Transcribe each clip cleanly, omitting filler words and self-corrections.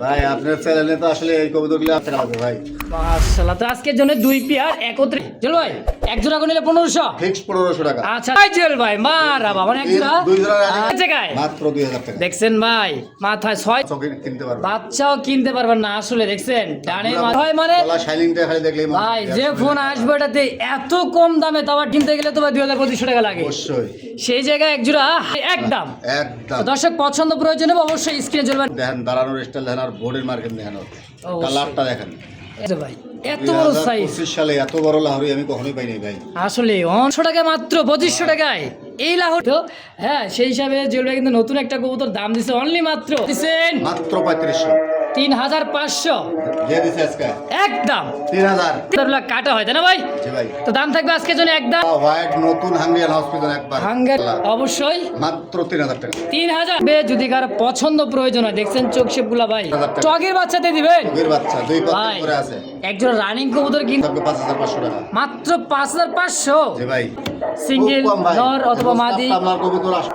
ভাই আপনার চ্যানেলে তো আসলে এই কবুতরগুলো আপনার আছে ভাই। মাশাআল্লাহ, তো আজকের জন্য দুই পেয়ার একত্রে জল ভাই এক জোড়া করে নিলে 1500 ফিক্স 1500 টাকা। আচ্ছা ভাই জল ভাই মারাবা মানে এক জোড়া দুই জোড়া জায়গায় মাত্র 2000 টাকা। দেখছেন ভাই মাথায় 6 চকেট কিনতে পারবেন, বাচ্চাও কিনতে পারবেন না আসলে দেখছেন ডানে মাথায় মানে গলা শাইনিংটা খালি দেখলেই ভাই যে ফোন আসবে এটাতে এত কম দামে তো আবার কিনতে গেলে তো ভাই 2500 টাকা লাগে অবশ্যই সেই জায়গায় এক জোড়া একদম। একদম তো দর্শক পছন্দ প্রয়োজন হবে অবশ্যই স্ক্রিনে চলবেন। দেখেন দাঁড়ানোর স্টাইল দেখেন আর বোর্ডের মার্কেট দেখেন, কালারটা দেখেন এই যে ভাই এত বড় সাইজ 2025 সালে এত বড় লাহোরি আমি কখনোই পাইনি ভাই। আসলে 900 টাকা মাত্র 2500 টাকায় এই লাহোর তো হ্যাঁ সেই হিসাবে জুয়েল কিন্তু নতুন একটা কবুতর দাম দিছে অনলি মাত্র দিছেন মাত্র 3500 3500 দিয়ে দিছে আজকে একদম 3000। তাহলে কাটা হয় তাই না ভাই? জি ভাই, তো দাম থাকবে আজকের জন্য একদম হোয়াইট নতুন হাঙ্গেরিয়ান হসপিটাল একবার হাঙ্গার অবশ্যই মাত্র 3000 টাকা। 3000 যদি কারো পছন্দ প্রয়োজন হয় দেখছেন চোখ শেপগুলা ভাই 3000 টাকা। টগের বাচ্চাতে দিবেন এর বাচ্চা দুই ভাই পাতা করে আছে একজন রানিং কবুতর কিনতে সবকে 5500 টাকা। মাত্র 5500 জি ভাই, সিঙ্গেল খুব কম ভাই। নর অথবা মাদি। আপনার কবুতর আসে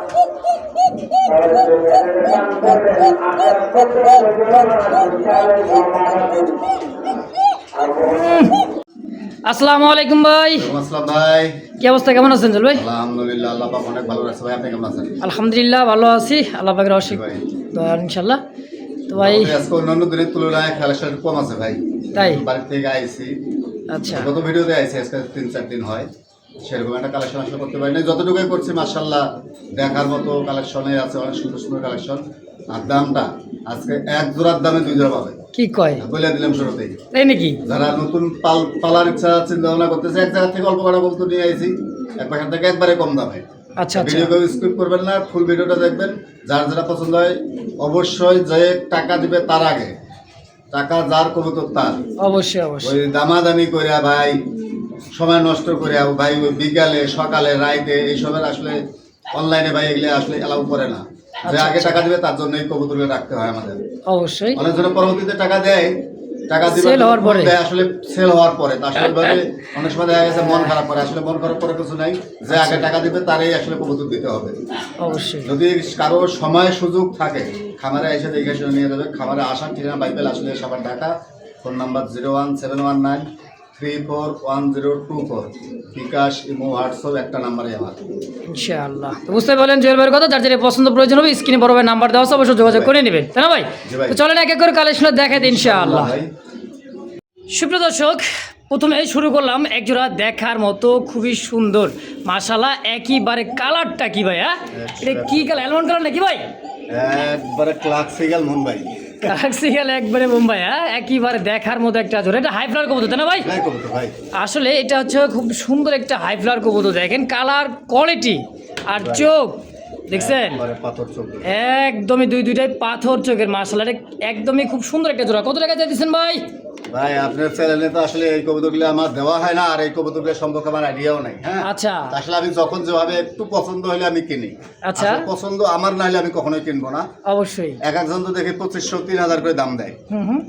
আসসালামু আলাইকুম ভাই। আসসালাম ভাই, কি অবস্থা, কেমন আছেন জল ভাই? আলহামদুলিল্লাহ আল্লাহ পাক অনেক ভালো রাখছে ভাই। আপনি কেমন আছেন? আলহামদুলিল্লাহ ভালো আছি, আল্লাহ পাকের অশেষ ভাই দয়া ইনশাআল্লাহ। তো ভাই আজকে অন্যান্য দিনের তুলনায় কালেকশন কম আছে ভাই। তাই বাড়ি থেকে আইছি, আচ্ছা গত ভিডিওতে আইছি, আজকে 3-4 দিন হয় সেরকম একটা কালেকশন আসলে করতে পারিনি। যতটুকুই করছি মাশাআল্লাহ দেখার মতো কালেকশনে আছে, অনেক সুন্দর সুন্দর কালেকশন। আর দামটা আজকে এক জোড়ার দামে দুই জোড়া পাবে কি কয় বলে দিলাম শুরুতেই। তাই নাকি? যারা নতুন পালার ইচ্ছা চিন্তা ভাবনা করতেছে, এক জায়গা থেকে অল্প কটা বলতে নিয়ে আইছি, এক পাশার থেকে একবারে কম দামে। আচ্ছা আচ্ছা ভিডিও কেউ স্কিপ করবেন না, ফুল ভিডিওটা দেখবেন। যার যেটা পছন্দ হয় অবশ্যই যে টাকা দিবে তার আগে টাকা যার কবুতর তার, অবশ্যই অবশ্যই ওই দামাদামি করিয়া ভাই সময় নষ্ট করিয়া ভাই ওই বিকালে সকালে রাইতে এইসবের আসলে অনলাইনে ভাই এগুলো আসলে এলাও করে না। যে আগে টাকা দিবে তার জন্য এই কবুতরগুলো রাখতে হয় আমাদের। অবশ্যই অনেকজনে পরবর্তীতে টাকা দেয়, টাকা দিবে সেল হওয়ার পরে আসলে সেল হওয়ার পরে আসলে ভাবে অনেক সময় দেখা গেছে মন খারাপ করে। আসলে মন খারাপ করে কিছু নাই, যে আগে টাকা দিবে তারই আসলে কবুতর দিতে হবে। অবশ্যই যদি কারো সময় সুযোগ থাকে খামারে এসে দেখে শুনে নিয়ে যাবে। খামারে আসার ঠিকানা বাইবেল আসলে সবার ঢাকা। ফোন নাম্বার 01719341024, বিকাশ ইমো হোয়াটসঅ্যাপ একটা নাম্বারে আমার। ইনশাআল্লাহ। তো বুঝতে পারলেন জুয়েল ভাইয়ের কথা, যার যেটা পছন্দ প্রয়োজন হবে স্ক্রিনে বড় ভাই নাম্বার দেওয়া আছে, অবশ্যই যোগাযোগ করে নেবেন তাই না ভাই? জি ভাই। তো চলেন এক এক করে কালেকশন দেখাই দিই ইনশাআল্লাহ। ভাই সুপ্রিয় দর্শক, প্রথমে শুরু করলাম একজোড়া দেখার মতো খুবই সুন্দর মাশাআল্লাহ, একইবারে কালারটা কি ভাই? হ্যাঁ এটা কি কালার, অ্যালমন্ড কালার নাকি ভাই? একবারে ক্লাসিক্যাল মুম্বাই কালাক্সিক্যাল একবারে মুম্বাই। হ্যাঁ একইবারে দেখার মতো একটা জোড়া, এটা হাই ফ্লাওয়ার কবুতর তাই না ভাই? ভাই কবুতর ভাই আসলে এটা হচ্ছে খুব সুন্দর একটা হাই ফ্লাওয়ার কবুতর, দেখেন কালার কোয়ালিটি আর চোখ দেখছেন একবারে পাথর চোখ। একদমই দুইটাই পাথর চোখের মাশাআল্লাহ, এটা একদমই খুব সুন্দর একটা জোড়া। কত টাকা দিয়েছেন ভাই? ভাই আপনার চ্যানেলে তো আসলে এই কবুতরগুলো আমার দেওয়া হয় না, আর এই কবুতরগুলো সম্পর্কে আমার আইডিয়াও নাই। হ্যাঁ আচ্ছা আসলে আমি যখন যেভাবে একটু পছন্দ হলে আমি কিনি। আচ্ছা। আসলে পছন্দ আমার না হলে আমি কখনোই কিনবো না। অবশ্যই এক একজন তো দেখি 2500-3000 করে দাম দেয়। হুম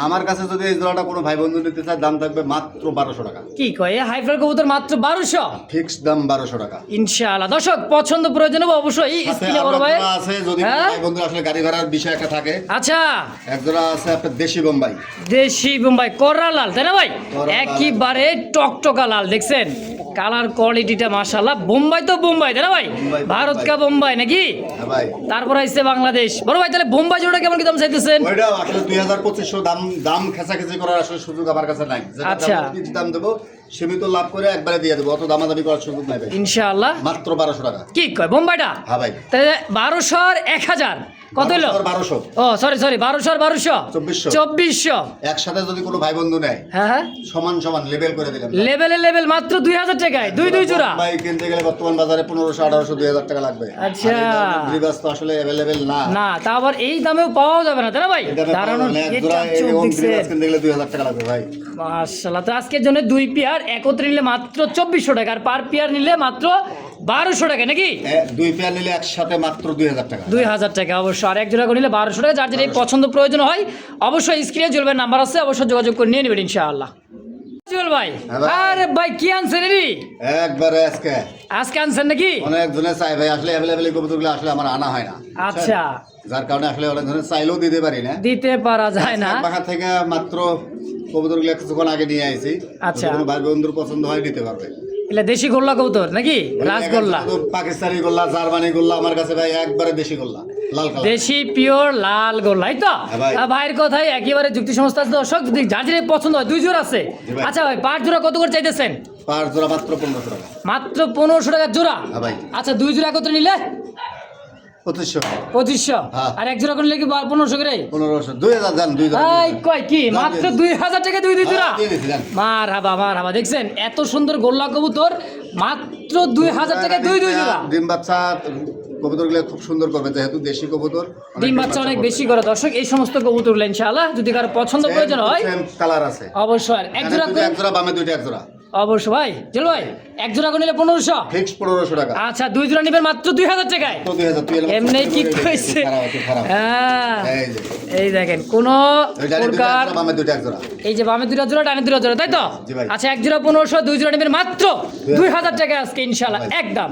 আমার কাছে যদি এই জোড়াটা কোনো ভাই বন্ধু নিতে চায় দাম থাকবে মাত্র 1200 টাকা। কি কয় হাই ফ্লাওয়ার কবুতর মাত্র 1200? ফিক্সড দাম 1200 টাকা। ইনশাআল্লাহ। দর্শক পছন্দ প্রয়োজন হবে অবশ্যই স্ক্রিনে বড় ভাই আছে, যদি হ্যাঁ? ভাই বন্ধু আসলে গাড়ি ভাড়ার বিষয় একটা থাকে। আচ্ছা এক জোড়া আছে আপনার দেশি বোম্বাই, দেশি বোম্বাই কররা লাল তাই না ভাই? কররা লাল। একইবারে টকটকা লাল দেখছেন কালার কোয়ালিটিটা মাশাআল্লাহ। বোম্বাই তো বোম্বাই তাই না ভাই? বোম্বাই, ভারত বোম্বাই। কা বোম্বাই নাকি? হ্যাঁ ভাই। তারপর আসছে বাংলাদেশ। বড় ভাই তাহলে বোম্বাই জোড়া কেমন কি দাম চাইতেছেন? ওইটা আসলে 2500 দাম খেঁচাখেচি করার আসলে সুযোগ আমার কাছে নাই। যেটা আচ্ছা। দাম দেবো সীমিত লাভ করে একবারে দিয়ে দেবো, অত দামাদামি করার সুযোগ নাই ভাই। ইনশাআল্লাহ। মাত্র 1200 টাকা। কি কয় বোম্বাইটা? হ্যাঁ ভাই। তাহলে 1200 আর 1000 কত হলো? 1200 ও সরি 1200 আর 1200 2400। একসাথে যদি কোনো ভাই বন্ধু নেয় হ্যাঁ হ্যাঁ সমান সমান লেভেল করে দিলাম। লেভেল মাত্র 2000 টাকায় দুই জোড়া। ভাই কিনতে গেলে বর্তমান বাজারে 1500-1800-2000 টাকা লাগবে। আচ্ছা। আর এই দামে গ্রিবাস তো আসলে অ্যাভেলেবেল না। না তা আবার এই দামেও পাওয়া যাবে না তাই না ভাই? এই দামে দাঁড়ানোর পাওয়া যায় না। এক গেটটা জোড়া চোখ এরকম দেখছেন। গ্রিবাস কিনতে গেলে 2000 টাকা লাগবে ভাই। মাশাআল্লাহ। তো আজকের জন্য দুই পেয়ার একত্রে নিলে মাত্র 2400 টাকা, আর পার পেয়ার নিলে মাত্র 1200 টাকা নাকি? দুই পেয়ার নিলে একসাথে মাত্র 2000 টাকা। 2000 টাকা অবশ্যই, আর এক জোড়া করে নিলে 1200 টাকা। যার যেটা পছন্দ প্রয়োজন হয় অবশ্যই স্ক্রিনে জুয়েল নাম্বার আছে, অবশ্যই যোগাযোগ করে নিয়ে নেবেন ইনশাআল্লাহ। জুয়েল ভাই হ্যাঁ ভাই। আরে ভাই কি আনছেন রে? একবারে আজকে আজকে আনছেন নাকি? অনেক জনে চাই ভাই, আসলে অ্যাভেলেবেল কবুতরগুলো আসলে আমার আনা হয় না। আচ্ছা যার কারণে আসলে অনেক ধরনের চাইলেও দিতে পারি না। দিতে পারা যায় না। বাসা থেকে মাত্র কবুতরগুলো কিছুক্ষণ আগে নিয়ে আইছি। আচ্ছা। যদি কোনো ভাই বন্ধুর পছন্দ হয় নিতে পারবে। এগুলা দেশি গোল্লা কবুতর নাকি রাসগোল্লা? পাকিস্তানি গোল্লা, জার্মানি গোল্লা আমার কাছে ভাই একবারে দেশি গোল্লা, লাল কালার। দেশি পিওর লাল গোল্লা, এই তো হ্যাঁ ভাই। ভাইয়ের কথাই একেবারে যুক্তি সমস্ত আছে। দর্শক যদি যার যেটা পছন্দ হয়, 2 জোড়া আছে। জি ভাই। আচ্ছা ভাই, পাঁচ জোড়া কত করে চাইতেছেন? পার জোড়া মাত্র 1500 টাকা। মাত্র 1500 টাকা জোড়া? হ্যাঁ ভাই। আচ্ছা 2 জোড়া একত্রে নিলে 2500 2500, হ্যাঁ। আর এক জোড়া করে নিলে কি 1500 করে? 1500 2000 জান, 2 জোড়া এই কয় কি মাত্র 2000 টাকা দুই জোড়া? দিয়ে দিছি জান। মার হাবা দেখছেন এত সুন্দর গোল্লা কবুতর মাত্র 2000 টাকা দুই জোড়া। ডিম বাচ্চা কবুতরগুলো খুব সুন্দর করবে, যেহেতু দেশি কবুতর। ডিম বাচ্চা অনেক বেশি করে দর্শক। এই সমস্ত কবুতরগুলো ইনশাআল্লাহ যদি কারো পছন্দ প্রয়োজন হয়, কালার আছে অবশ্যই আর এক জোড়া করে। এক জোড়া বামে, দুইটা এক জোড়া। অবশ্যই ভাই জল ভাই, এক জোড়া করে নিলে 1500। ফিক্স 1500 টাকা। আচ্ছা 2 জোড়া নেবেন মাত্র 2000 টাকায়। তো 2000 তুই এলাম। এমনি কি কইছে? খারাপ। হ্যাঁ এই যে এই দেখেন কোন ওইটা দুইটা এক প্রকার, জোড়া, বামে দুইটা এক জোড়া। এই যে বামে 2 জোড়া ডানে 2 জোড়া, তাই তো? জি ভাই। আচ্ছা এক জোড়া 1500, 2 জোড়া নেবেন মাত্র 2000 টাকা আজকে ইনশাআল্লাহ ভাই। একদম।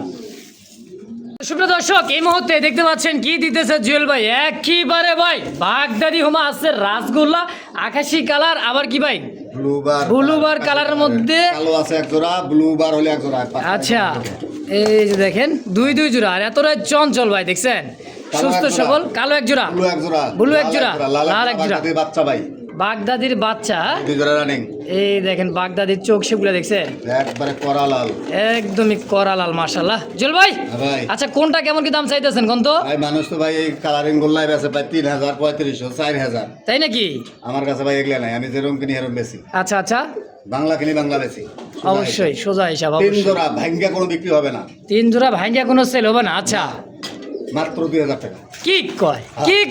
সুপ্রিয় দর্শক এই মুহূর্তে দেখতে পাচ্ছেন কি দিতেছে জুয়েল ভাই, একেবারে ভাই বাগদাদি হোমা আছে, রাসগোল্লা আকাশি কালার, আবার কি ভাই ব্লু বার কালারের মধ্যে। কালো আছে এক জোড়া, ব্লু বার হলে এক জোড়া। আচ্ছা এই যে দেখেন 2 জোড়া, আর এতটাই চঞ্চল ভাই দেখছেন, সুস্থ এক জোড়া। সবল। কালো এক জোড়া, ব্লু এক জোড়া, ব্লু এক জোড়া, লাল এক জোড়া। বাগদাদি বাচ্চা ভাই, বাগদাদির বাচ্চা। 2 জোড়া রানিং। এই দেখেন বাগদাদির চোখ সেগুলো দেখছেন একবারে কড়া লাল, একদমই করা লাল মাশাআল্লাহ। জুয়েল ভাই হ্যাঁ ভাই। আচ্ছা কোনটা কেমন কি দাম চাইতেছেন কোন তো? ভাই মানুষ তো ভাই এই কালারিং গোল্লাই বেচে ভাই 3000, 3500, 4000। তাই নাকি? আমার কাছে ভাই এগুলা নাই, আমি যেরকম কিনি এরকম বেশি। আচ্ছা আচ্ছা বাংলা কিনি বাংলা বেশি। অবশ্যই সোজা হিসাব। 3 জোড়া ভাঙ্গা কোনো বিক্রি হবে না, 3 জোড়া ভাঙ্গিয়া কোনো সেল হবে না? আচ্ছা মাত্র 2000 টাকা। কি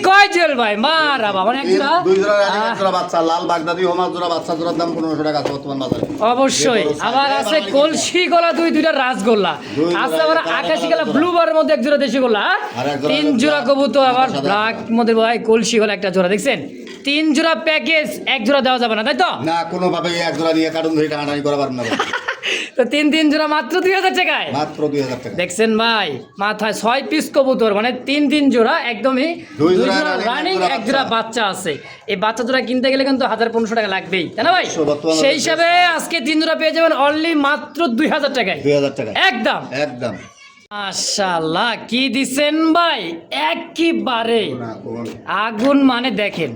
কয় জুয়েল ভাই মারাবা, মানে এক জোড়া 2 জোড়া রানিং, এক জোড়া বাচ্চা, লাল বাগদাদি হোমা জোড়া বাচ্চা জোড়ার দাম 1500 টাকা আছে বর্তমান বাজারে। অবশ্যই। আবার আছে কলসি গলা 2 রাসগোল্লা, আছে আবার আকাশি গলা ব্লু বারের মধ্যে এক জোড়া দেশি গোল্লা, আর এক জোড়া 3 জোড়া কবুতর, আবার ব্ল্যাক মধ্যে ভাই কলসি গলা একটা জোড়া দেখছেন। 3 জোড়া প্যাকেজ, এক জোড়া দেওয়া যাবে না তাই তো? না কোনোভাবে এক জোড়া নিয়ে কার্টুন ধরে টানাটানি করা পারবেন না ভাই। তো 3 জোড়া মাত্র 2000 টাকায়। মাত্র 2000 টাকা। দেখছেন ভাই মাথায় 6 পিস কবুতর, মানে 3 জোড়া একদমই 2 জোড়া রানিং, এক জোড়া বাচ্চা আছে। এই বাচ্চা জোড়া কিনতে গেলে কিন্তু 1500 টাকা লাগবেই, তাই না ভাই? বর্তমানে সেই হিসাবে আজকে 3 জোড়া পেয়ে যাবেন অনলি মাত্র 2000 টাকায় 2000 টাকা একদম। একদম। মাশাআল্লাহ কি দিছেন ভাই, একেবারে আগুন। মানে দেখেন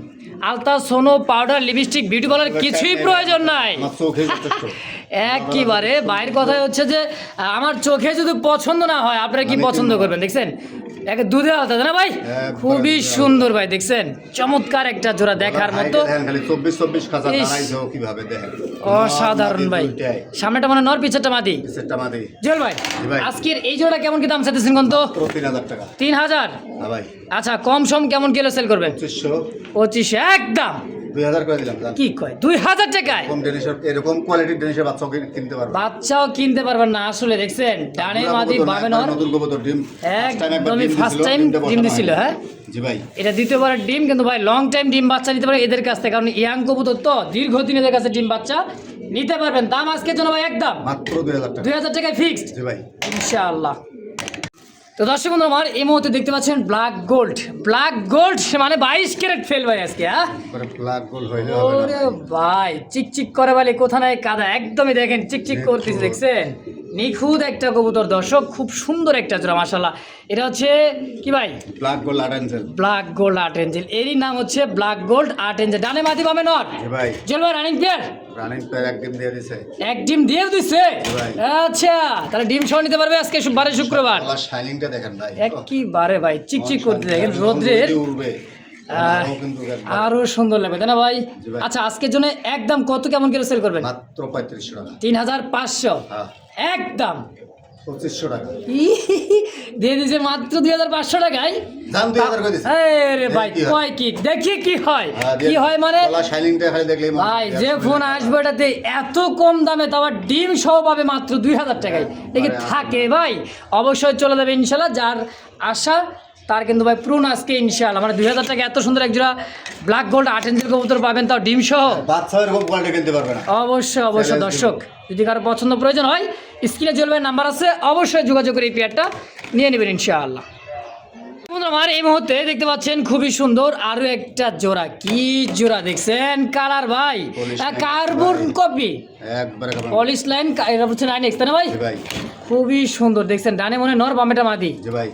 আলতা সোনো পাউডার লিপস্টিক বিউটি পার্লার কিছুই প্রয়োজন নাই, আমার চোখে যথেষ্ট। একেবারে বাইরের কথাই হচ্ছে যে আমার চোখে যদি পছন্দ না হয় আপনারা কি পছন্দ করবেন? দেখছেন এক দুধে আলতা, না ভাই? খুবই সুন্দর ভাই দেখছেন, চমৎকার একটা জোড়া দেখার মতো। খালি 24 খাঁচা ইস। দাঁড়াইছো কিভাবে দেখেন, অসাধারণ ভাই। সামনেটা মানে নর পিছেরটা মাদি। সেটটা মাদি। জুয়েল ভাই জি ভাই। আজকের এই জোড়া কেমন কি দাম চাইতেছেন কোন তো? 3000 টাকা। 3000? হ্যাঁ ভাই। আচ্ছা কম সম কেমন কিলো সেল করবেন? 2500, 2500 একদম। 2000 করে দিলাম জান। কি কয় 2000 টাকায়? এরকম ডেনিশের, এরকম কোয়ালিটির ডেনিশের বাচ্চাও কিনতে পারবে। বাচ্চাও কিনতে পারবেন না আসলে দেখছেন, ডানে মাদি বামে নর। নতুন কবুতর ডিম একদমই ফার্স্ট টাইম ডিম দিছিল। হ্যাঁ জি ভাই। এটা দ্বিতীয়বার ডিম, কিন্তু ভাই লং টাইম ডিম বাচ্চা নিতে পারে এদের কাছ থেকে, কারণ ইয়াং কবুতর তো দীর্ঘদিন এদের কাছে ডিম বাচ্চা নিতে পারবেন। দাম আজকের জন্য ভাই একদম মাত্র 2000 টাকা। 2000 টাকায় ফিক্সড জি ভাই। ইনশাআল্লাহ। তো দর্শক বন্ধু আমার এই মুহূর্তে দেখতে পাচ্ছেন ব্ল্যাক গোল্ড মানে 22 ক্যারেট ফেল ভাই আজকে। হ্যাঁ পরে ব্ল্যাক গোল্ড হইলে হবে না। ওরে ভাই চিকচিক করে বলে কোথা নাই কাদা, একদমই দেখেন চিকচিক করতেছে দেখছেন, নিখুঁত একটা কবুতর দর্শক, খুব সুন্দর একটা জোড়া মাশাআল্লাহ। এটা হচ্ছে কি ভাই? ব্ল্যাক গোল্ড আট Angel. Black gold art Angel, এরই নাম হচ্ছে ব্ল্যাক গোল্ড আর্ট এঞ্জেল। ডানে মাদি বামে নর। জি ভাই। জল ভাই রানিং পেয়ার, রানিং পেয়ার এক ডিম দিয়ে দিছে। এক ডিম দিয়েও দিচ্ছে। ভাই। আচ্ছা তাহলে ডিম সহ নিতে পারবে আজকে বারে শুক্রবার। গলার শাইনিংটা দেখেন ভাই, একবারে ভাই চিকচিক করতে দেখেন রোদ্রের, যদি উড়বে ওরাও কিন্তু একবার আরো সুন্দর লাগবে তাই না ভাই? জি ভাই। আচ্ছা আজকের জন্য একদম কত কেমন করে সেল করবেন? মাত্র 3500 টাকা। 3500 হ্যাঁ। একদম 2500 টাকা। দিয়ে দিয়েছে মাত্র 2500 টাকায়। দাম 2000 করে দিছে। আরে ভাই কয় কি দেখি কি হয়, হ্যাঁ, কি হয় মানে গলার শাইনিংটা খালি দেখলেই মনে ভাই হয় যে ফোন আসবে এটাতে এত কম দামে, তো আবার ডিম সহ পাবে মাত্র 2000 টাকায়, দেখি থাকে ভাই? অবশ্যই চলে যাবে ইনশাল্লাহ, যার আশা তার কিন্তু ভাই পূরণ আজকে ইনশাল্লাহ। মানে 2000 টাকা এত সুন্দর একজোড়া ব্ল্যাক গোল্ড আট এঞ্জেল কবুতর পাবেন, তাও ডিম সহ। বাচ্চা এরকম কোয়ালিটি কিনতে পারবে না। অবশ্যই দর্শক যদি কারো পছন্দ প্রয়োজন হয় স্ক্রিনে জলবায়ুর নাম্বার আছে, অবশ্যই যোগাযোগ করে এই পেয়ারটা নিয়ে নেবেন ইনশাআল্লাহ। বন্ধুরা, আমার এই মুহূর্তে দেখতে পাচ্ছেন খুবই সুন্দর আরো একটা জোড়া। কি জোড়া দেখছেন, কালার ভাই কার্বন কপি একবারে কালার। পলিশ লাইন, এটা হচ্ছে 9X তাই না ভাই? জি ভাই, খুবই সুন্দর দেখছেন, ডানে মনে নর বামেটা মাদি। জি ভাই,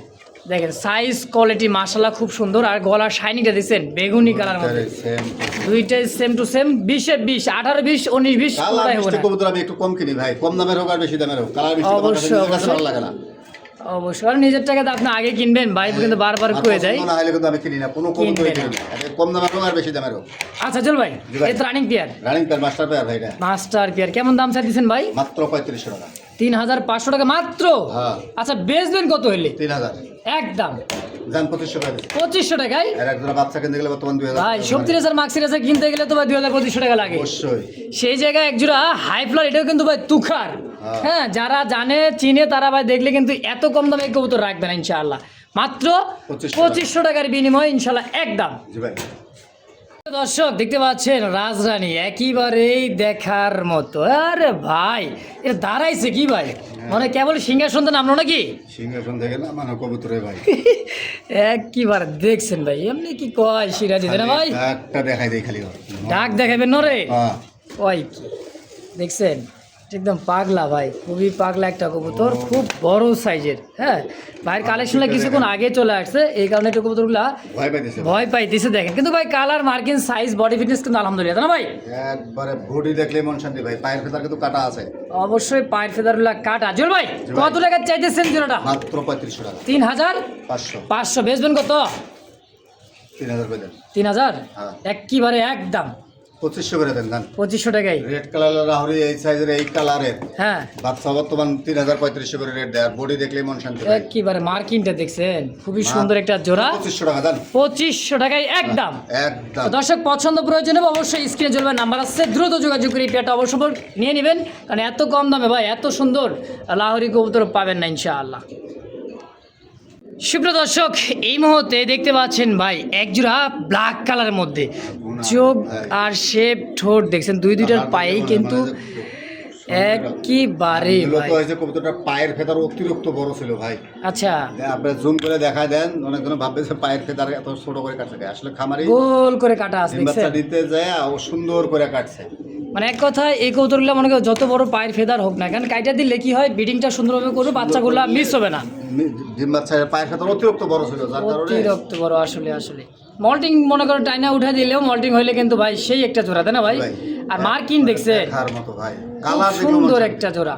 দেখেন সাইজ কোয়ালিটি মাশাআল্লাহ খুব সুন্দর। আর গলার শাইনিংটা দেখছেন বেগুনি কালার মধ্যে, সেম দুইটাই সেম টু সেম। 20 20 18 20 19 20 কালার কোথায় হবে মিষ্টি না? কবুতর আমি একটু কম কিনি ভাই, কম দামের হোক আর বেশি দামের হোক, কালার মিষ্টি আমার কাছে অবশ্যই, নিজের কাছে অবশ্যই। ভালো লাগে না। অবশ্যই, আর নিজের টাকাতে আপনি আগে কিনবেন ভাই, কিন্তু বারবার আর কয়ে দেয়। পছন্দ না হলে কিন্তু আমি কিনি না, কোনো কবুতরই কিনি না। এটা কম দামের হোক আর বেশি দামের হোক। আচ্ছা চল ভাই, জি ভাই। এই তো running pair, running pair, master pair ভাই, এটা মাস্টার পেয়ার কেমন দাম চাই দিচ্ছেন ভাই? মাত্র 3500 টাকা। 3500 টাকা মাত্র? হ্যাঁ। আচ্ছা বেচবেন কত হইলে? 3000 একদম জান 2500 টাকা দিচ্ছি। 2500 টাকায় আর একজোড়া বাচ্চা কিনতে গেলে বর্তমান 2000 ভাই। টাকা। সবজি রেসার মাক্সি রেসার কিনতে গেলে তো ভাই 2500 টাকা লাগে। অবশ্যই। সেই জায়গায় একজোড়া হাই ফ্লার, এটাও কিন্তু ভাই তুখার। হ্যাঁ, যারা জানে চিনে তারা ভাই দেখলে কিন্তু এত কম দামে এই কবুতর রাখবে না ইনশাআল্লাহ। মাত্র 2500 টাকার বিনিময়ে ইনশাআল্লাহ একদম। জি ভাই। দর্শক দেখতে পাচ্ছেন রাজরানী একেবারেই দেখার মতো। আরে ভাই এটা দাঁড়াইছে কি ভাই, মানে কেবল সিংহাসন তো নামলো নাকি? সিংহাসন থেকে না মানে কবুতরে ভাই। একবার দেখছেন ভাই, এমনি কি কয় সিরাজি না ভাই? একটা দেখাই দেই খালি ওর। ডাক দেখাবেন নরে হ্যাঁ। ওই কি দেখছেন, একদম পাগলা ভাই, খুবই পাগলা একটা কবুতর, খুব বড় সাইজের। হ্যাঁ, ভাইয়ের কালেকশনটা কিছুক্ষণ আগে চলে আসছে, এই কারণে একটু কবুতরগুলা ভয় পাইতেছে। ভয় পাইতেছে দেখেন। কিন্তু ভাই colour marking size body fitness কিন্তু আলহামদুলিল্লাহ তাই না ভাই? একবারে বডি দেখলে মন শান্তি ভাই, পায়ের ফেদার কিন্তু কাটা আছে। অবশ্যই পায়ের ফেদারগুলা কাটা। জল ভাই কত টাকা চাইতেছেন জোড়াটা? মাত্র 3500 টাকা। 3500 বেচবেন কত? 3000 করে দেন। 3000 হ্যাঁ। একেবারে একদম 2500 করে দেন দান। 2500 টাকায়। রেড কালারের রাহুরি এই সাইজের এই কালারের হ্যাঁ, বাচ্চা বর্তমান 3500 করে রেট দেয়, আর বডি দেখলেই মন শান্তি ভাই। একেবারে মার্কিংটা দেখছেন, খুবই সুন্দর একটা জোড়া। 2500 টাকা দান। 2500 টাকায় একদম। একদম। তো দর্শক পছন্দ প্রয়োজন হবে অবশ্যই স্ক্রিনে চলবে নাম্বার আছে, দ্রুত যোগাযোগ করে এই পেয়ারটা অবশ্যই নিয়ে নেবেন, কারণ এত কম দামে ভাই এত সুন্দর লাহোরি কবুতর পাবেন না ইনশাআল্লাহ। সুপ্রিয় দর্শক এই মুহূর্তে দেখতে পাচ্ছেন ভাই একজোড়া ব্ল্যাক কালারের মধ্যে, চোখ আর শেপ ঠোঁট দেখছেন দুইটার পায়েই কিন্তু একেবারে মূলত ভাই। হয়েছে কবুতরটা পায়ের ফেদার অতিরিক্ত বড় ছিল ভাই। আচ্ছা, আপনি জুম করে দেখায় দেন, অনেকজন ভাববে যে পায়ের ফেদার এত ছোট করে কাটছে, আসলে খামারি গোল করে কাটা আছে ডিম বাচ্চা দেখছেন, দিতে যায় ও সুন্দর করে কাটছে। মানে এক কথায় এই কবুতরগুলো মনে করো যত বড় পায়ের ফেদার হোক না কেন, কাইটা দিলে কি হয় ব্রিডিংটা সুন্দরভাবে করবে, বাচ্চাগুলো মিস হবে না। ডিম বাচ্চার পায়ের ফেদার অতিরিক্ত বড় ছিল, যার কারণে অতিরিক্ত বড়। আসলে আসলে মল্টিং মনে করো টাইনা উঠে দিলেও মল্টিং হইলে কিন্তু ভাই সেই একটা জোড়া তাই না ভাই? ভাই, আর মার্কিং দেখছেন দেখার মতো ভাই, খুব কালার সুন্দর একটা জোড়া।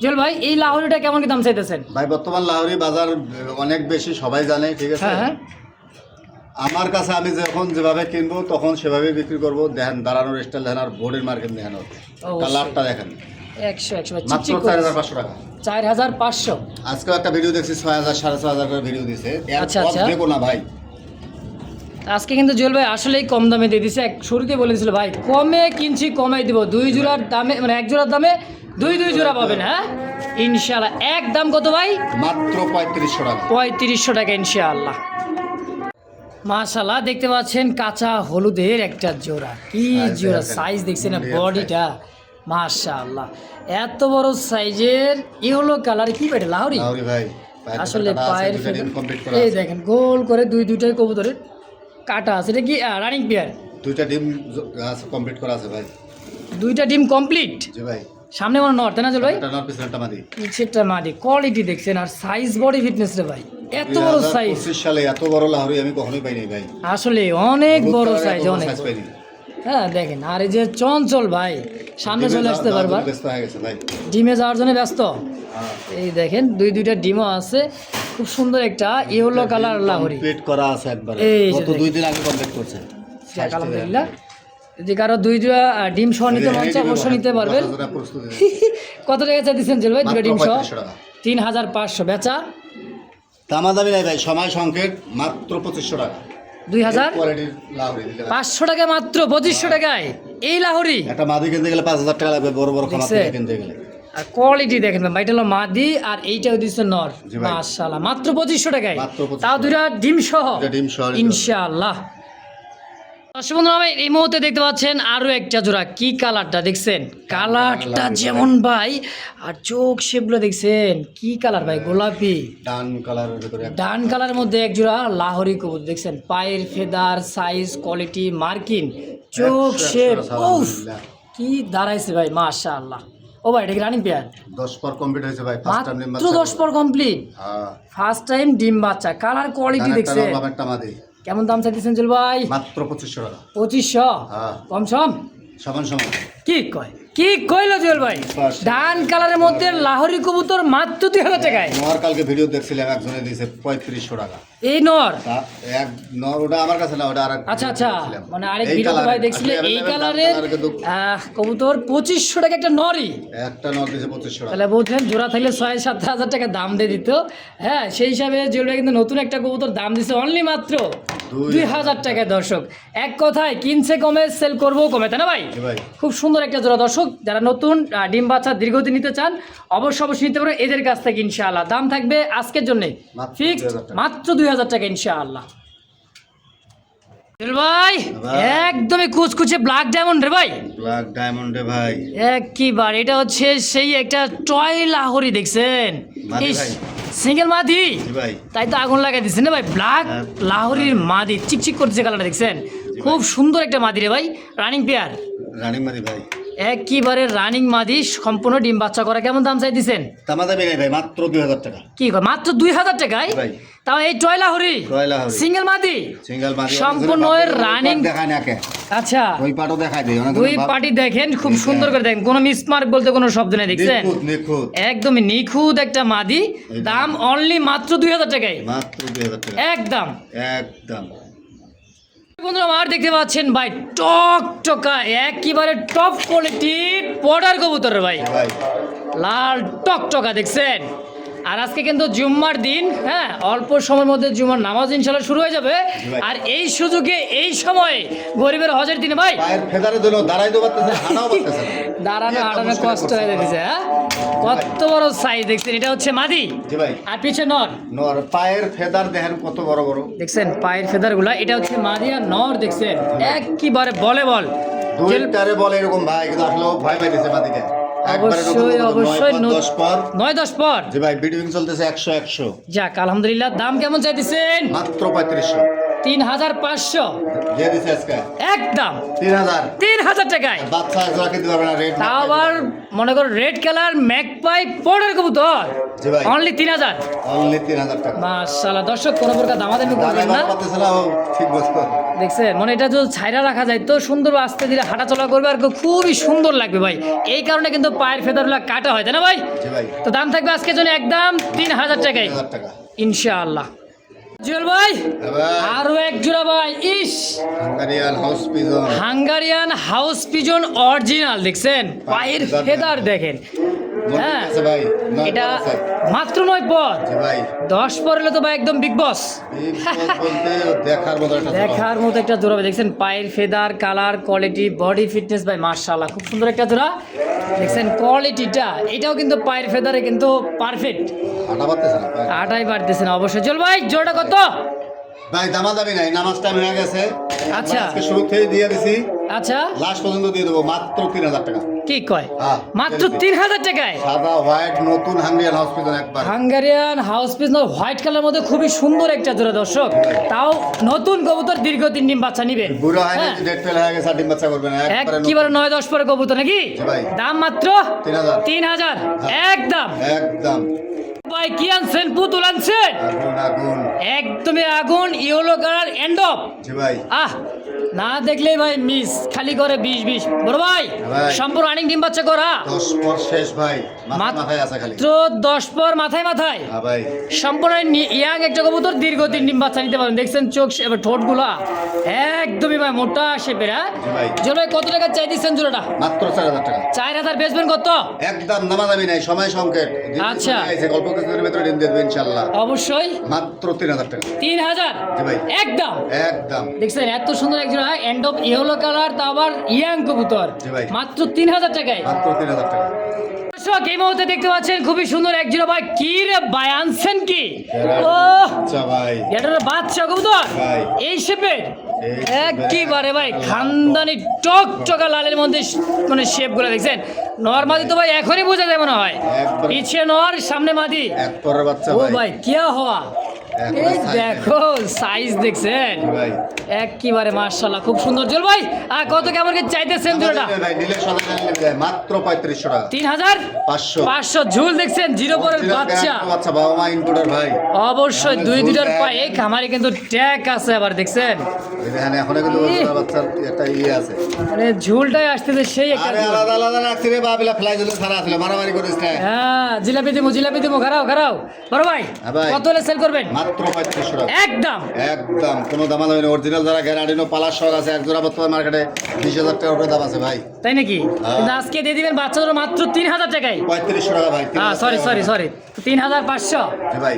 জল ভাই এই লাহোরিটা কেমন কি দাম চাইতেছেন? ভাই বর্তমান লাহোরি বাজার অনেক বেশি, সবাই জানে, ঠিক আছে। হ্যাঁ হ্যাঁ, আমার কাছে আমি যখন যেভাবে কিনবো তখন সেভাবে বিক্রি করবো। দেখেন দাঁড়ানোর স্টাইল দেখেন, আর বডির মার্কেট দেখেন, কালারটা দেখেন। 100 ভাই, মাত্র চিকচিক করে। 4500 টাকা। 4500। আজকে একটা ভিডিও দেখছি 6000 6500 করে ভিডিও দিছে, এর আচ্ছা, আচ্ছা। দেখো না ভাই। আজকে কিন্তু জল ভাই আসলেই কম দামে দিয়ে দিছে। শুরুতে বলেছিল ভাই কমে কিনছি কমাই দিব, 2 জোড়ার দামে মানে 1 জোড়ার দামে 2 জোড়া পাবেন। হ্যাঁ ইনশাআল্লাহ। এক দাম কত ভাই? মাত্র 3500 টাকা। 3500 টাকা ইনশাআল্লাহ। মাশাআল্লাহ দেখতে পাচ্ছেন কাঁচা হলুদের একটা জোড়া। কি জোড়া, সাইজ দেখছেন না বডিটা, মাশাআল্লাহ এত বড় সাইজের ইয়েলো কালার। কি বেটা লাহোরি? লাহোরি ভাই, আসলে পায়ের কমপ্লিট করা এই আছে। দেখেন গোল করে দুইটাই কবুতরের কাটা আছে। এটা কি রানিং পেয়ার? দুইটা ডিম আছে, কমপ্লিট করা আছে ভাই। 2টা ডিম কমপ্লিট। জি ভাই। সামনে মনে নর তাই না জল ভাই? এটা নর পিছনেরটা মাদি। পিছেরটা মাদি। কোয়ালিটি দেখছেন আর সাইজ বডি ফিটনেস রে ভাই, এত বড় সাইজ। 2025 সালে এত বড় লাহোরি আমি কখনোই পাইনি ভাই। আসলে অনেক বড় হলুদ সাইজ, কালারের এত বড় অনেক সাইজ পাইনি। হ্যাঁ দেখেন। আর এই যে চঞ্চল ভাই সামনে চলে আসতে পারবা, ব্যস্ত হয়ে গেছে ভাই। ডিমে যাওয়ার জন্য ব্যস্ত। হ্যাঁ। এই দেখেন দুইটা ডিমও আছে, খুব সুন্দর একটা ইয়েলো কালার লাহোরি। কমপ্লিট করা আছে একবারে, এই যে গত 2 দিন আগে কমপ্লিট করছে। আলহামদুলিল্লাহ। যদি কারো 2টা ডিম সহ নিতে মন চায় অবশ্যই নিতে পারবেন। প্রস্তুতি কত টাকা চাইতেছেন জেল ভাই 2টা ডিম সহ? 3500 টাকা। 3500 বেচা দামাদামি নাই ভাই, সময় সংকেত, মাত্র 2500 টাকা। 2000 কোয়ালিটির লাহোরি দিলে 500 টাকা মাত্র 2500 টাকায় এই লাহোরি। একটা মাদি কিনতে গেলে 5000 টাকা লাগবে, বড় বড় খামার থেকে দেখছেন? কিনতে গেলে। আর কোয়ালিটি দেখেন ভাই, এটা হলো মাদি আর এইটাও দিচ্ছে নর। জি ভাই। মাশাআল্লাহ মাত্র 2500 টাকায়, মাত্র 2500 তাও 2টা ডিম সহ দুইটা ডিম সহ নিতে হবে। ইনশাআল্লাহ। দর্শক বন্ধুরা, আমি এই মুহূর্তে দেখতে পাচ্ছেন আরো একটা জোড়া। কি কালারটা দেখছেন, কালারটা যেমন ভাই, আর চোখ শেপগুলো দেখছেন কি কালার ভাই, গোলাপি ডান কালারের ভিতরে ডান কালারের মধ্যে এক জোড়া লাহোরি কবুতর দেখছেন। পায়ের ফেদার, সাইজ, কোয়ালিটি, মার্কিন, চোখ 100 শেপ, উফ আলহামদুলিল্লাহ। কি দাঁড়াইছে ভাই, মাশাআল্লাহ। ও ভাই, এটা কি রানিং পেয়ার? 10 পর কমপ্লিট হয়েছে ভাই, ফার্স্ট টাইম মাত্র 10 পর কমপ্লিট, হ্যাঁ ফার্স্ট টাইম ডিম বাচ্চা। কালার কোয়ালিটি দেখছেন, একটা মাদি কেমন দাম চাইতেছেন জুয়েল ভাই? মাত্র 2500 টাকা। 2500 হ্যাঁ কম সম? সমান সমান। কি কয়, কি কইলো জুয়েল ভাই? ডান কালারের মধ্যে লাহোরি কবুতর মাত্র 2000 টাকায়। নর কালকে ভিডিও দেখছিলাম, একজনে দিয়েছে 3500 টাকা। এই নর, তা এক নর, ওটা আমার কাছে না, ওটা আরেক। আচ্ছা আচ্ছা, দেখছিলাম। মানে আরেক এই ভিডিও ভাই কালারের, দেখছিলে আসলে এই available কালারের কালার কিন্তু কবুতর 2500 টাকা একটা নরই। একটা নর দিয়েছে 2500 টাকা। তাহলে বলছেন জোড়া থাকলে 6-7 হাজার টাকা দাম দিয়ে দিত। হ্যাঁ, সেই হিসাবে জুয়েল ভাই কিন্তু নতুন একটা কবুতর দাম দিচ্ছে অনলি মাত্র 2000 টাকায়। দর্শক, এক কথায় কিনছে কমে, সেল করবো কমে, তাই না ভাই? জি ভাই। খুব সুন্দর একটা জোড়া। দর্শক, যারা নতুন ডিম বাচ্চা দীর্ঘদিন নিতে চান অবশ্যই নিতে পারেন এদের কাছ থেকে ইনশাআল্লাহ। দাম থাকবে আজকের জন্য মাত্র ফিক্সড 2000 টাকা। মাত্র 2000 টাকা ইনশাআল্লাহ। জুয়েল ভাই, ভাই। একদমই কুচকুচে ব্ল্যাক ডায়মন্ড রে ভাই, ব্ল্যাক ডায়মন্ডে ভাই। একবার এটা হচ্ছে সেই একটা টয় লাহোরি দেখছেন, মাদি ভাই। সিঙ্গেল মাদি, জি ভাই। তাই তো আগুন লাগাই দিচ্ছেন না ভাই। ব্ল্যাক হ্যাঁ। লাহোরির মাদি চিকচিক করছে কালারটা দেখছেন, খুব সুন্দর একটা মাদি রে ভাই। রানিং পেয়ার, রানিং মাদি ভাই। একবারে রানিং মাদি, সম্পূর্ণ ডিম বাচ্চা করা। কেমন দাম চাই দিচ্ছেন? তামাদা বেগাই ভাই, মাত্র 2000 টাকা। কি কয়, মাত্র 2000 টাকায়? ভাই। তাও এই toy Lahori toy Lahori. Single মাদি, সিঙ্গেল মাদি সম্পূর্ণ রানিং। দেখায় না কে, আচ্ছা, ওই পাটও দেখায় দেয় অনেক। দুই পার্টি দেখেন, খুব সুন্দর করে দেখেন, কোনো মিসমার্ক বলতে কোনো শব্দ নেই দেখছেন, নিখুঁত নিখুঁত। একদমই নিখুঁত একটা মাদি। দাম অনলি মাত্র 2000 টাকায়, মাত্র 2000 টাকা একদম। একদম। বন্ধুরা, আমার দেখতে পাচ্ছেন ভাই, টক টকা একেবারে টপ কোয়ালিটির বর্ডার কবুতর ভাই, ভাই লাল টক টকা দেখছেন। আর আজকে কিন্তু জুম্মার দিন, হ্যাঁ, অল্প সময়ের মধ্যে জুম্মার নামাজ ইনশাল্লাহ শুরু হয়ে যাবে। ভাই। আর এই সুযোগে, এই সময়ে গরিবের হজের দিনে ভাই পায়ের ফেদারে দিল, দাঁড়াইতে পারতেছে, হাঁটাও পারতেছে না। দাঁড়ানো একটা হাঁটানো মুশকিলে কষ্ট হয়ে পড়ছে। যাচ্ছে। হ্যাঁ, কত বড় সাইজ দেখছেন, এটা হচ্ছে মাদি জি ভাই। আর পিছে নর নর পায়ের ফেদার দেখেন কত বড় বড়। দেখছেন, পায়ের ফেদার গুলা, এটা হচ্ছে মাদি আর নর দেখছেন, একেবারে বলে বল। দুইটারে বলে এরকম ভাই, কিন্তু আসলে ও ভয় পাইতেছে মাদিকে। অবশ্যই 10 পর। 9-10 পর। জি ভাই, বিডিং চলতেছে 100 যাক আলহামদুলিল্লাহ। দাম কেমন চাইতেছেন? মাত্র 3500 3500 দিয়ে দিছে আজকে। একদম 3000 টাকায়। বাচ্চা একজোড়া কিনতে পারবে না, রেড তাও আবার মনে করো রেড কালার ম্যাকপাই পড়ের কবুতর, জি ভাই। অনলি 3000। অনলি 3000 টাকা। মাশাআল্লাহ। দর্শক, কোনো প্রকার দামাদামি করবেন না, পারতেছে না, ও ঠিক বলছো। দেখছেন, মানে এটা যদি ছাইরা রাখা যায় তো সুন্দর, আস্তে ধীরে হাঁটাচলা করবে আর খুবই সুন্দর লাগবে ভাই। এই কারণে কিন্তু পায়ের ফেদারগুলো কাটা হয়, তাই না ভাই? জি ভাই। তো দাম থাকবে আজকের জন্য একদম 3000 টাকায় 3000 টাকা। ইনশাআল্লাহ। জুয়েল ভাই, এবার আরো এক জোড়া ভাই, ইস, Hungarian house pigeon. Hungarian house pigeon original দেখছেন, পায়ের ফেদার দেখেন। হ্যাঁ, আছে ভাই, নয় এটা পর আছে। মাত্র 9 পর। জি ভাই। 10 পর হলে তো ভাই একদম বিগ বস। বিগ বস বলতে দেখার মতো একটা জোড়া। দেখার মতো একটা জোড়া ভাই, দেখছেন পায়ের feather, colour, quality, body fitness ভাই মাশাআল্লাহ, খুব সুন্দর একটা জোড়া দেখছেন। কোয়ালিটিটা এটাও কিন্তু পায়ের ফেদারে কিন্তু পারফেক্ট, হাঁটা পারতেছে না ভাই। আটাই পারতেছে না অবশ্যই। চল ভাই, জোড়াটা কত? ভাই দামাদামি নাই, নামাজ টাইম হয়ে গেছে। আচ্ছা। আজকে শুরু থেকে দিয়ে দিছি, আচ্ছা, লাস্ট পর্যন্ত দিয়ে দেবো মাত্র 3000 টাকা। কি কয়, হ্যাঁ, মাত্র 3000 টাকায়? সাদা হোয়াইট নতুন হাঙ্গেরিয়ান হাউস পিজন একবার। Hungarian house piece white colour মধ্যে খুবই সুন্দর একটা জোড়া দর্শক, তাও নতুন কবুতর, দীর্ঘ 3 ডিম বাচ্চা নিবেন। বুড়ো হয় না, হ্যাঁ, ডেট ফেল হয়ে গেছে, আর ডিম বাচ্চা করবে না, একবারে একেবারে 9-10 পরে কবুতর নাকি? জি ভাই। দাম মাত্র 3000 3000 একদম। একদম। ভাই কি আনছেন, পুতুল আনছেন? আগুন আগুন। একদমই আগুন, ইয়েলো কালার এন্ড অফ। জি ভাই। আহ, না দেখলেই ভাই মিস, খালি করে 20 বড় ভাই, ভাই। সম্পূর্ণ রানিং ডিম বাচ্চা করা, 10 পর শেষ ভাই, মাত্র মাথায় আছে খালি। 10 পর মাথায়। হ্যাঁ ভাই। সম্পূর্ণ ইয়াং একটা কবুতর, দীর্ঘ 3 ডিম বাচ্চা নিতে পারেন। দেখছেন চোখ, এবার ঠোঁটগুলা একদমই ভাই মোটা শেপের। হ্যাঁ জি ভাই। জোর ভাই, কত টাকা চাই দিচ্ছেন জোড়াটা? মাত্র 4000 টাকা। 4000 বেচবেন কত? একদম নামাদামি নাই, সময় সংকেত। আচ্ছা। গল্প কিছুদিনের ভিতরে ডিম দিয়ে দেবো ইনশাল্লাহ। অবশ্যই মাত্র 3000 টাকা। 3000 জি ভাই। একদম। একদম। দেখছেন এত সুন্দর এক জোড়া এন্ড অফ ইয়েলো কালার, তা আবার ইয়াং কবুতর, জি ভাই। মাত্র 3000 টাকায়। মাত্র 3000 টাকা। দর্শক, এই মুহূর্তে দেখতে পাচ্ছেন খুবই সুন্দর এক জোড়া ভাই। কি রে ভাই, আনছেন কি? ও, আচ্ছা ভাই। এটার বাচ্চা কবুতর ভাই। এই শেপের, একেবারে ভাই খানদানি টকটকা লালের মধ্যে মানে শেপগুলো দেখছেন। নর মাদি তো ভাই এখনই বোঝা যায় মনে হয়, একবারে। পিছিয়ে নর সামনে মাদি। এক পরের বাচ্চা ও ভাই ভাই কিয়া হওয়া, এখনো এই size দেখো সাইজ দেখছেন ভাই একেবারে মাশাআল্লাহ খুব সুন্দর। জল ভাই আর কত কেমন কি চাইতেছেন জোড়াটা? ভাই দিলে সদাই নিলে যায় মাত্র 3500 টাকা 3500 500 ঝুল দেখছেন, জিরো পরের বাচ্চা। বাচ্চা বাবা মা ইনপুটার ভাই অবশ্যই আমার দুই ঝুল দুটার দেখ। পায়ে খামারে কিন্তু ট্যাগ আছে আবার দেখছেন, এখানে এখনো কিন্তু বাচ্চার একটা ইয়ে আছে। মানে ঝুলটাই আসতেছে সেই একটা আরে ঝুল। আলাদা আলাদা রাখছি রে বাবিলা ফ্লাই যদি সারা আসলে মারামারি করিস না হ্যাঁ জিলাপি দিমু খারাও বড় ভাই হ্যাঁ ভাই। কত হলে সেল করবেন? মাত্র 3500 টাকা একদম একদম কোনো দামাদামি নেই। অরিজিনাল যারা গ্যারান্টিনো পালার শখ আছে এক জোড়া বর্তমান মার্কেটে 20,000 টাকার উপরে দাম আছে ভাই। তাই নাকি? কিন্তু আজকে দিয়ে দিবেন বাচ্চা জোড়া মাত্র 3000 টাকায়। 3500 টাকা ভাই। হ্যাঁ সরি 3500। জি ভাই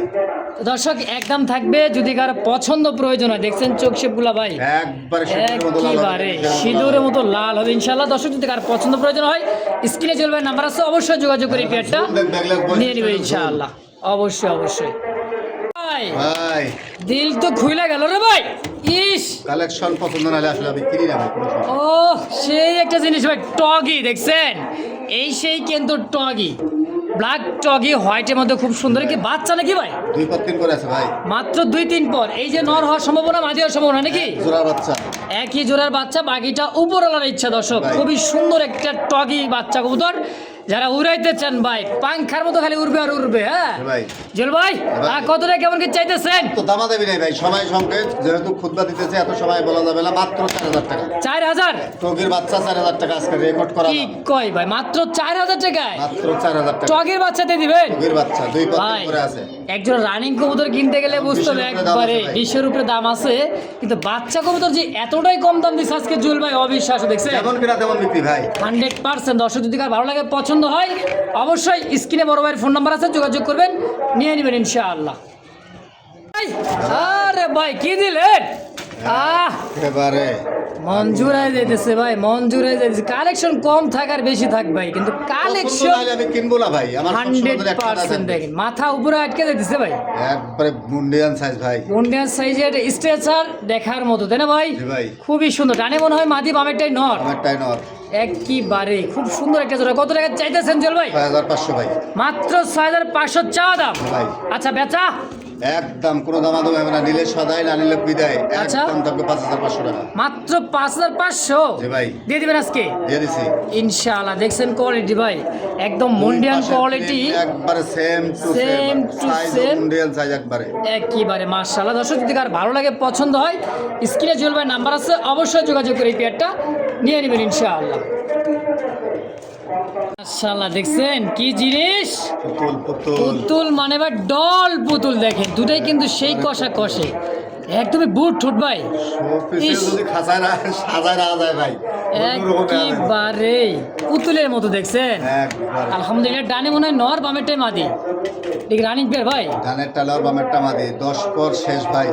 তো দর্শক একদম থাকবে, যদি কারো পছন্দ প্রয়োজন হয় দেখছেন চোখ শেপগুলা ভাই একবারে সিঁদুরের মতো লাল একেবারে হবে। সিঁদুরের মতো লাল হবে ইনশাআল্লাহ। দর্শক যদি কারো পছন্দ প্রয়োজন হয় স্ক্রিনে চলবে নাম্বার আছে, অবশ্যই যোগাযোগ করে এই পেয়ারটা নিয়ে নেবে ইনশাআল্লাহ। অবশ্যই ভাই ভাই দিল তো খুইলা গেল রে ভাই। ইস কালেকশন পছন্দ না হলে আসলে আমি কিনি না ভাই কোনো সমস্যা নেই। ও সেই একটা জিনিস ভাই, টগি দেখছেন, এই সেই কিন্তু টগি, ব্ল্যাক টগি হোয়াইটের মধ্যে খুব সুন্দর। কি বাচ্চা নাকি ভাই? 2-3 করে আছে ভাই মাত্র 2-3 পর। এই যে নর হওয়ার সম্ভাবনা, মাঝি হওয়ার সম্ভাবনা নাকি? জোড়া বাচ্চা একই জোড়ার বাচ্চা, বাকিটা উপরওয়ালার ইচ্ছা। দর্শক ভাই। খুবই সুন্দর একটা টগি বাচ্চা কবুতর, যারা উড়াইতে চান ভাই পাংখার মতো খালি উড়বে আর উড়বে। হ্যাঁ ভাই জল ভাই ভাই। আর কতটা কেমন কি চাইতেছেন? তো দামা দেবি নাই ভাই সময় সংকেত যেহেতু খুদবা দিতেছে এত সময় বলা যাবে না মাত্র 4000 টাকা 4000? টগির বাচ্চা 4000 টাকা আজকে রেকর্ড করা কি কয় ভাই, মাত্র 4000 টাকায় মাত্র 4000 টাকা টগির বাচ্চাতে দিবেন? টগির বাচ্চা 2-3 ভাই করে আছে একজন রানিং কবুতর কিনতে গেলে বুঝতে হবে 20,000 উপরে দাম একবারে আছে ভাই। 20 উপরে দাম আছে, কিন্তু বাচ্চা কবুতর যে এতটাই কম দাম দিচ্ছে আজকে জুয়েল ভাই অবিশ্বাস্য দেখছেন। যেমন কিনা তেমন বিক্রি ভাই 100%। দর্শক যদি কার ভালো লাগে পছন্দ হয় অবশ্যই স্ক্রিনে বড় ভাইয়ের ফোন নাম্বার আছে, যোগাযোগ করবেন, নিয়ে নেবেন ইনশাআল্লাহ। আরে ভাই কি দিলেন? এবারে মঞ্জুরাই যেতেছে ভাই, মঞ্জুরাই যেতেছে। কালেকশন কম থাকার বেশি থাক ভাই, কিন্তু পছন্দ কালেকশন না হলে আমি কিনবো না ভাই আমার সবসময় ধরে একটা 100% দেখেন মাথা উপরে আটকে যেতেছে ভাই। একবারে মুন্ডিয়ান সাইজ ভাই ইন্ডিয়ান সাইজের স্ট্রেচার দেখার মতো, তাই না ভাই? জি ভাই খুবই সুন্দর। টানে মনে হয় মাদি বামেরটাই নর। আমারটাই নর একবারে খুব সুন্দর একটা জোড়া। কত টাকা চাইতেছেন জল ভাই? 6500 ভাই মাত্র 6500 চাওয়া দাম। ভাই। আচ্ছা বেচা একদম কোনো দামাদামি হবে না নিলে সদাই না নিলে বিদায় আচ্ছা। একদম থাকবে 5500 টাকা মাত্র 5500 জি ভাই দিয়ে দিবেন আজকে দিয়ে দিছি ইনশাআল্লাহ। দেখছেন কোয়ালিটি ভাই একদম মুন্ডিয়ান দুই পাশের কোয়ালিটি, print একবারে same to Same same to size same। মুন্ডিয়ান সাইজ একবারে একেবারে মাশাআল্লাহ। দর্শক যদি কার ভালো লাগে পছন্দ হয় স্ক্রিনে জুয়েল ভাই নাম্বার আছে, অবশ্যই যোগাযোগ করে এই পেয়ারটা নিয়ে নেবেন ইনশাআল্লাহ। মাশাআল্লাহ দেখছেন কি জিনিস, পুতুল পুতুল পুতুল মানে ভাই ডল পুতুল। দেখেন দুটাই কিন্তু সেই কষা কষে, একদমই বুট ঠুট ভাই শোপিসে ইস। যদি খাসায় না সাজায় না যায় ভাই একেবারে পুতুলের মতো দেখছেন। একবারে আলহামদুলিল্লাহ ডানে মনে হয় নর বামেরটাই মাদি, ঠিক রানিং পেয়ার ভাই। ধানের টালার বামেরটা মাদি 10 পর শেষ ভাই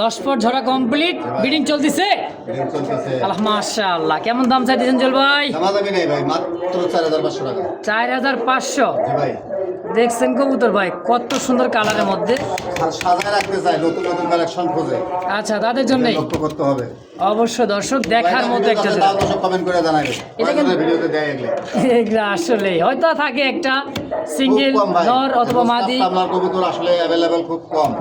10 পর ঝরা কমপ্লিট, বিডিং চলতেছে। দিন চলতেছে মাশাআল্লাহ কেমন দাম চাইতেছেন জল ভাই? দামাদামি নেই ভাই মাত্র 4500 টাকা 4500। জি ভাই দেখছেন কবুতর ভাই কত সুন্দর কালারের মধ্যে। সাজায় রাখতে চাই নতুন নতুন কালেকশন খোঁজে আচ্ছা তাদের জন্যই লক্ষ্য করতে হবে অবশ্য দর্শক দেখার মতো একটা জোড়া। কমেন্ট করে জানাবে এটা কিন্তু- ভিডিওতে দেয় এগুলো এগুলো আসলে হয়তো থাকে একটা সিঙ্গেল খুব কম ভাই। নর অথবা মাদি, আপনার কবুতর আসলে অ্যাভেলেবেল খুব কম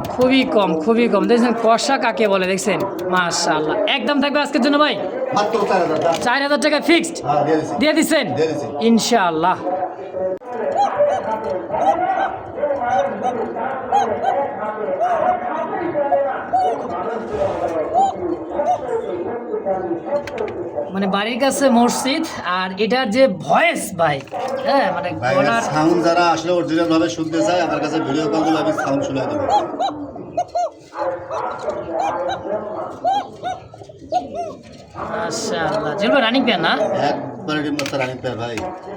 খুবই কম। দেখছেন কষা কাকে বলে দেখছেন। মাশাআল্লাহ একদম থাকবে আজকের জন্য ভাই মাত্র 4000 টাকা 4000 টাকা ফিক্সড হ্যাঁ দিয়ে দিছি দিয়ে দিচ্ছেন দিয়ে দিছি। ইনশাআল্লাহ। মানে বাড়ির কাছে মসজিদ আর এটার যে ভয়েস ভাই, হ্যাঁ মানে ভাই গলার সাউন্ড যারা আসলে অরিজিনাল ভাবে শুনতে চায় আমার কাছে ভিডিও কল দিলে আমি সাউন্ড শুনে দেবো মাশাআল্লাহ যেগুলো রানিং পেয়ার না, একবারে ডিম বাচ্চা রানিং পেয়ার ভাই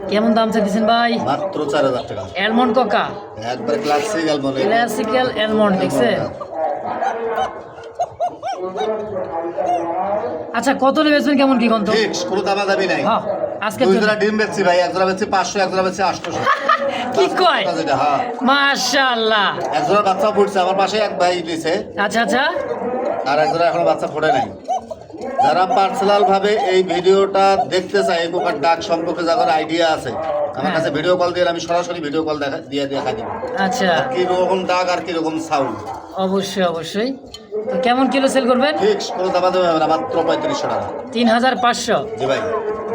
কেমন দাম চাইতেছেন ভাই? মাত্র 4000 টাকা অ্যালমন্ড কোকা একবারে ক্লাসিক অ্যালবাম ক্লাসিক্যাল অ্যালমন্ড দেখছেন। আচ্ছা কত বেচবেন কেমন কি গন্ত? ফিক্স কোনো দামাদামি নাই হ্যাঁ আজকে দুই জোড়া ডিম বেচছি ভাই এক জোড়া বেচছি 500 এক জোড়া বেচছি 800 কি কয়? যেটা হ্যাঁ মাশাআল্লাহ। এক জোড়া বাচ্চা ফুটছে আমার পাশে এক ভাই দিছে আচ্ছা আর এক জোড়া এখনো বাচ্চা ফোটে নাই যারা পার্সোনাল ভাবে এই ভিডিওটা দেখতে চায় এই পোকার ডাক সম্পর্কে যাদের আইডিয়া আছে আমার কাছে ভিডিও কল দিয়ে আমি সরাসরি ভিডিও কল দেখা দিব আচ্ছা, কি রকম ডাক আর কি রকম সাউন্ড। অবশ্যই অবশ্যই। তো কেমন কিলো সেল করবেন? ফিক্স কোনো দামা দেবে না, মাত্র 3500 টাকা। 3500। জি ভাই,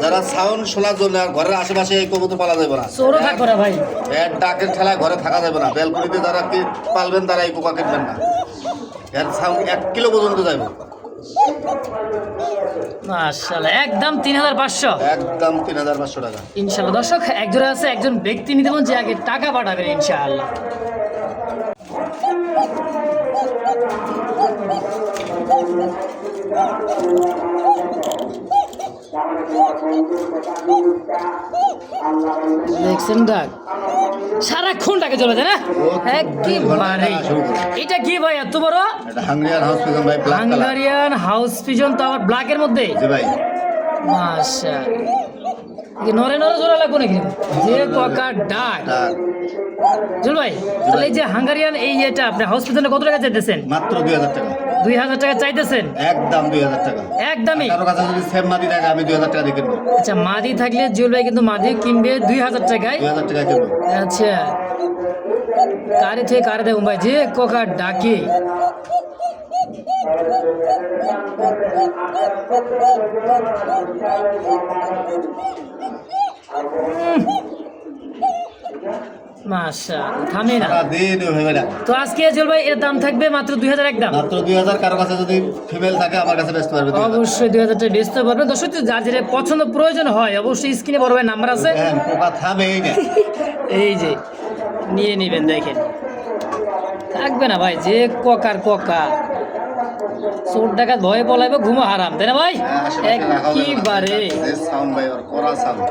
যারা সাউন্ড শোনার জন্য আর ঘরের আশেপাশে এই কবুতর পালা যাবে না, চোরও থাকবে না ভাই, এর ডাকের ঠেলায় ঘরে থাকা যাবে না, ব্যালকনিতে যারা কি পালবেন তারা এই পোকা কিনবেন না, এর সাউন্ড 1 কিলো পর্যন্ত যাবে। মাশাআল্লাহ, একদম 3500। একদম 3500 টাকা। ইনশাআল্লাহ দর্শক, একজোড়া আছে, একজন ব্যক্তি নিতে মন যে আগে টাকা পাঠাবেন ইনশাআল্লাহ। দেখছেন ডাক সারাক্ষণ ডাকে চলে যায় না একেবারে। এটা কি ভাই এত বড়? এটা হাঙ্গেরিয়ান হাউস পিজন ভাই, black colour. Hungarian house pigeon, তো আবার ব্ল্যাকের মধ্যে। জি ভাই, মাশাআল্লাহ, কি নরে নরে জোড়া লাগবে নাকি? যে পোকা ডাক জুল ভাই, তাহলে এই যে হাঙ্গেরিয়ান এই এটা আপনি হাউস পিজনে কত টাকা চাইতেছেন? মাত্র 2000 টাকা। 2000 টাকা চাইতেছেন? একদম 2000 টাকা। একদমই। কারো কাছে যদি সেম মাদি থাকে আমি 2000 টাকা দিয়ে কিনবো। আচ্ছা, মাদি থাকলে জুল ভাই কিন্তু মাদি কিনবে 2000 টাকায়। 2000 টাকা কিনবো। আচ্ছা, কারে থেকে কারে দেখুন ভাই, যে কোকা ডাকে। মাশাআল্লাহ, থামে না। সারাদিন হয়ে না। তো আজকে জুল ভাই এর দাম থাকবে মাত্র 2000 একদম। মাত্র 2000। কারো কাছে যদি ফিমেল থাকে আমার কাছে বেচতে পারবে 2000। অবশ্যই 2000 টাকা বেচতে পারবে। দর্শক, যার যেটা পছন্দ প্রয়োজন হয় অবশ্যই স্ক্রিনে বড় ভাই নাম্বার আছে, হ্যাঁ, পোকা থামেই না। এই যে নিয়ে নেবেন। দেখেন থাকবে না ভাই, যে কোকার কোকা। চোর ডাকাত ভয়ে পলাইবে, ঘুমো হারাম, তাই না ভাই? হ্যাঁ, আশেপাশে রাখা হবে না। একেবারে যে সাউন্ড ভাই, ওর করা সাউন্ড।